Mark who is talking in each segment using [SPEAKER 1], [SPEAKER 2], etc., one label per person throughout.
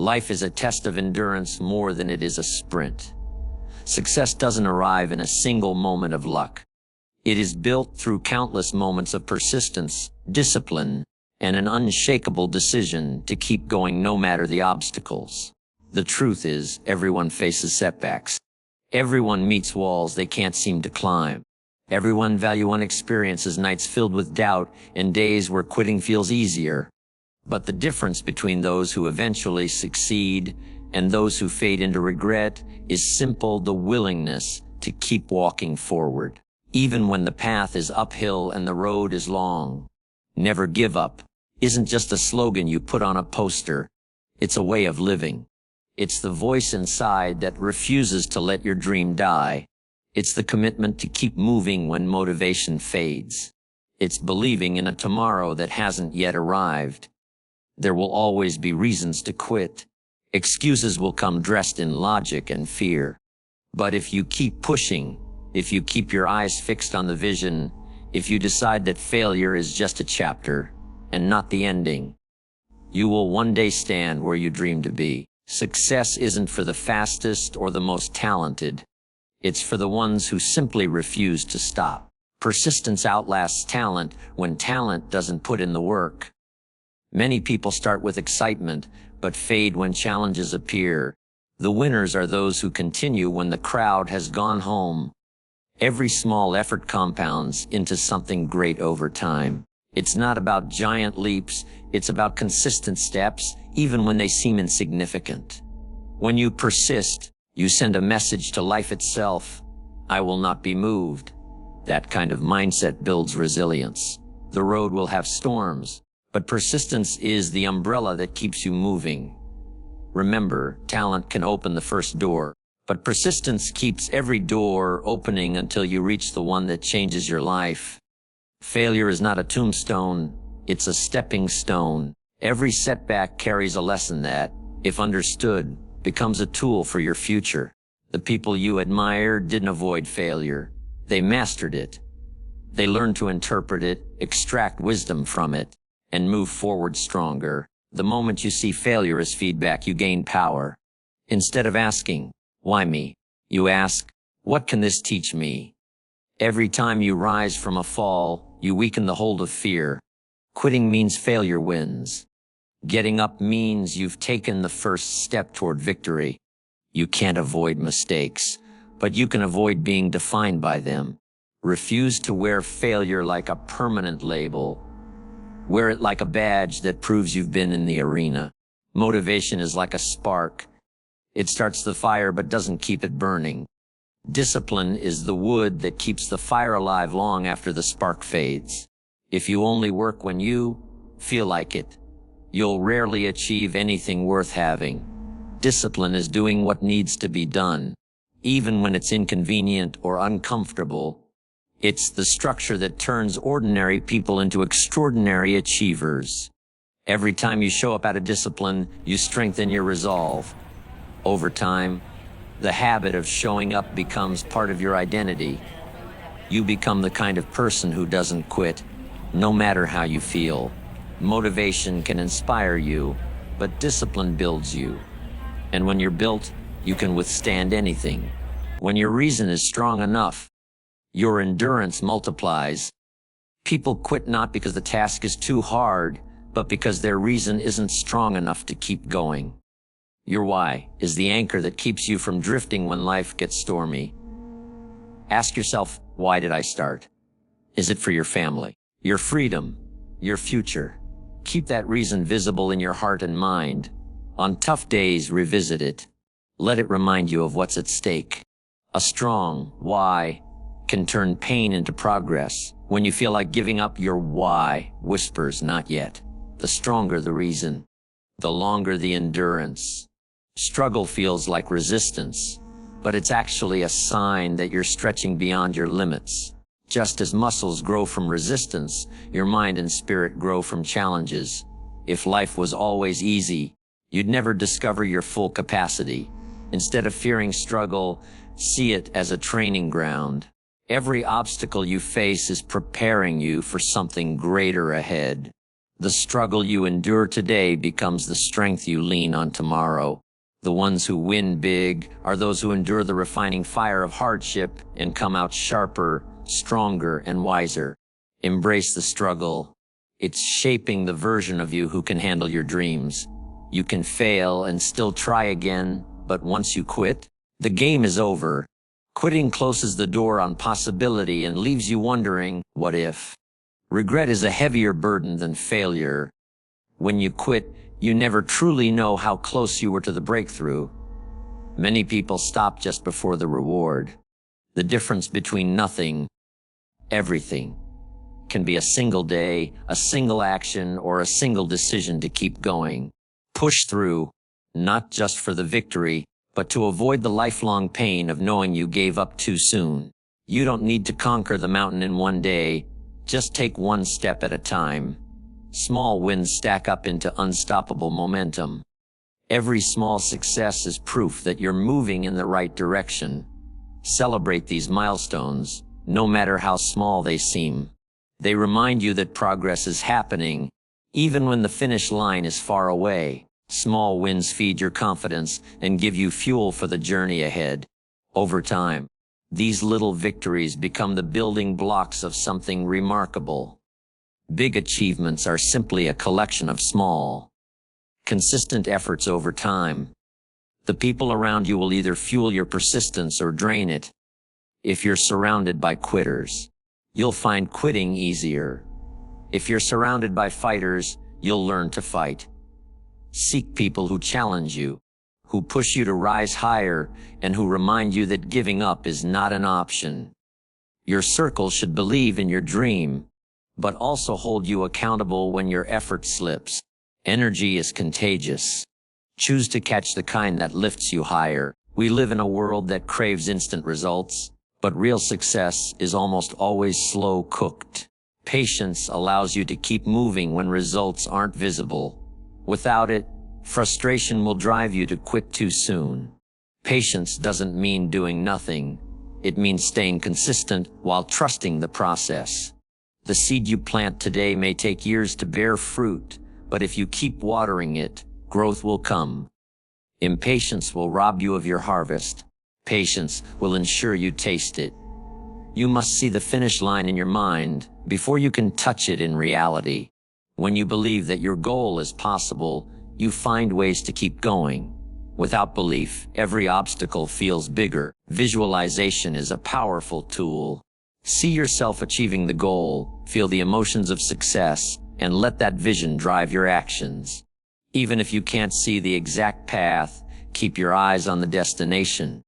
[SPEAKER 1] Life is a test of endurance more than it is a sprint. Success doesn't arrive in a single moment of luck. It is built through countless moments of persistence, discipline, and an unshakable decision to keep going no matter the obstacles. The truth is, everyone faces setbacks. Everyone meets walls they can't seem to climb. Everyone experiences nights filled with doubt and days where quitting feels easier. But the difference between those who eventually succeed and those who fade into regret is simple: the willingness to keep walking forward, even when the path is uphill and the road is long. Never give up isn't just a slogan you put on a poster. It's a way of living. It's the voice inside that refuses to let your dream die. It's the commitment to keep moving when motivation fades. It's believing in a tomorrow that hasn't yet arrived. There will always be reasons to quit. Excuses will come dressed in logic and fear. But if you keep pushing, if you keep your eyes fixed on the vision, if you decide that failure is just a chapter and not the ending, you will one day stand where you dream to be. Success isn't for the fastest or the most talented. It's for the ones who simply refuse to stop. Persistence outlasts talent when talent doesn't put in the work. Many people start with excitement, but fade when challenges appear. The winners are those who continue when the crowd has gone home. Every small effort compounds into something great over time. It's not about giant leaps, it's about consistent steps, even when they seem insignificant. When you persist, you send a message to life itself: I will not be moved. That kind of mindset builds resilience. The road will have storms, but persistence is the umbrella that keeps you moving. Remember, talent can open the first door, but persistence keeps every door opening until you reach the one that changes your life. Failure is not a tombstone, it's a stepping stone. Every setback carries a lesson that, if understood, becomes a tool for your future. The people you admire didn't avoid failure. They mastered it. They learned to interpret it, extract wisdom from it, and move forward stronger. The moment you see failure as feedback, you gain power. Instead of asking, why me? You ask, what can this teach me? Every time you rise from a fall, you weaken the hold of fear. Quitting means failure wins. Getting up means you've taken the first step toward victory. You can't avoid mistakes, but you can avoid being defined by them. Refuse to wear failure like a permanent label. Wear it like a badge that proves you've been in the arena. Motivation is like a spark. It starts the fire but doesn't keep it burning. Discipline is the wood that keeps the fire alive long after the spark fades. If you only work when you feel like it, you'll rarely achieve anything worth having. Discipline is doing what needs to be done, even when it's inconvenient or uncomfortable. It's the structure that turns ordinary people into extraordinary achievers. Every time you show up out of discipline, you strengthen your resolve. Over time, the habit of showing up becomes part of your identity. You become the kind of person who doesn't quit, no matter how you feel. Motivation can inspire you, but discipline builds you. And when you're built, you can withstand anything. When your reason is strong enough, your endurance multiplies. People quit not because the task is too hard, but because their reason isn't strong enough to keep going. Your why is the anchor that keeps you from drifting when life gets stormy. Ask yourself, why did I start? Is it for your family, your freedom, your future? Keep that reason visible in your heart and mind. On tough days, revisit it. Let it remind you of what's at stake. A strong why can turn pain into progress. When you feel like giving up, your why whispers, not yet. The stronger the reason, the longer the endurance. Struggle feels like resistance, but it's actually a sign that you're stretching beyond your limits. Just as muscles grow from resistance, your mind and spirit grow from challenges. If life was always easy, you'd never discover your full capacity. Instead of fearing struggle, see it as a training ground. Every obstacle you face is preparing you for something greater ahead. The struggle you endure today becomes the strength you lean on tomorrow. The ones who win big are those who endure the refining fire of hardship and come out sharper, stronger, and wiser. Embrace the struggle. It's shaping the version of you who can handle your dreams. You can fail and still try again, but once you quit, the game is over. Quitting closes the door on possibility and leaves you wondering, what if? Regret is a heavier burden than failure. When you quit, you never truly know how close you were to the breakthrough. Many people stop just before the reward. The difference between nothing, everything, can be a single day, a single action, or a single decision to keep going. Push through, not just for the victory, but to avoid the lifelong pain of knowing you gave up too soon. You don't need to conquer the mountain in one day. Just take one step at a time. Small wins stack up into unstoppable momentum. Every small success is proof that you're moving in the right direction. Celebrate these milestones, no matter how small they seem. They remind you that progress is happening, even when the finish line is far away. Small wins feed your confidence and give you fuel for the journey ahead. Over time, these little victories become the building blocks of something remarkable. Big achievements are simply a collection of small, consistent efforts over time. The people around you will either fuel your persistence or drain it. If you're surrounded by quitters, you'll find quitting easier. If you're surrounded by fighters, you'll learn to fight. Seek people who challenge you, who push you to rise higher, and who remind you that giving up is not an option. Your circle should believe in your dream, but also hold you accountable when your effort slips. Energy is contagious. Choose to catch the kind that lifts you higher. We live in a world that craves instant results, but real success is almost always slow-cooked. Patience allows you to keep moving when results aren't visible. Without it, frustration will drive you to quit too soon. Patience doesn't mean doing nothing. It means staying consistent while trusting the process. The seed you plant today may take years to bear fruit, but if you keep watering it, growth will come. Impatience will rob you of your harvest. Patience will ensure you taste it. You must see the finish line in your mind before you can touch it in reality. When you believe that your goal is possible, you find ways to keep going. Without belief, every obstacle feels bigger. Visualization is a powerful tool. See yourself achieving the goal, feel the emotions of success, and let that vision drive your actions. Even if you can't see the exact path, keep your eyes on the destination.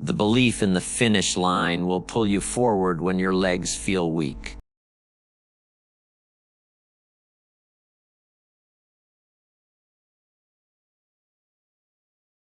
[SPEAKER 1] The belief in the finish line will pull you forward when your legs feel weak.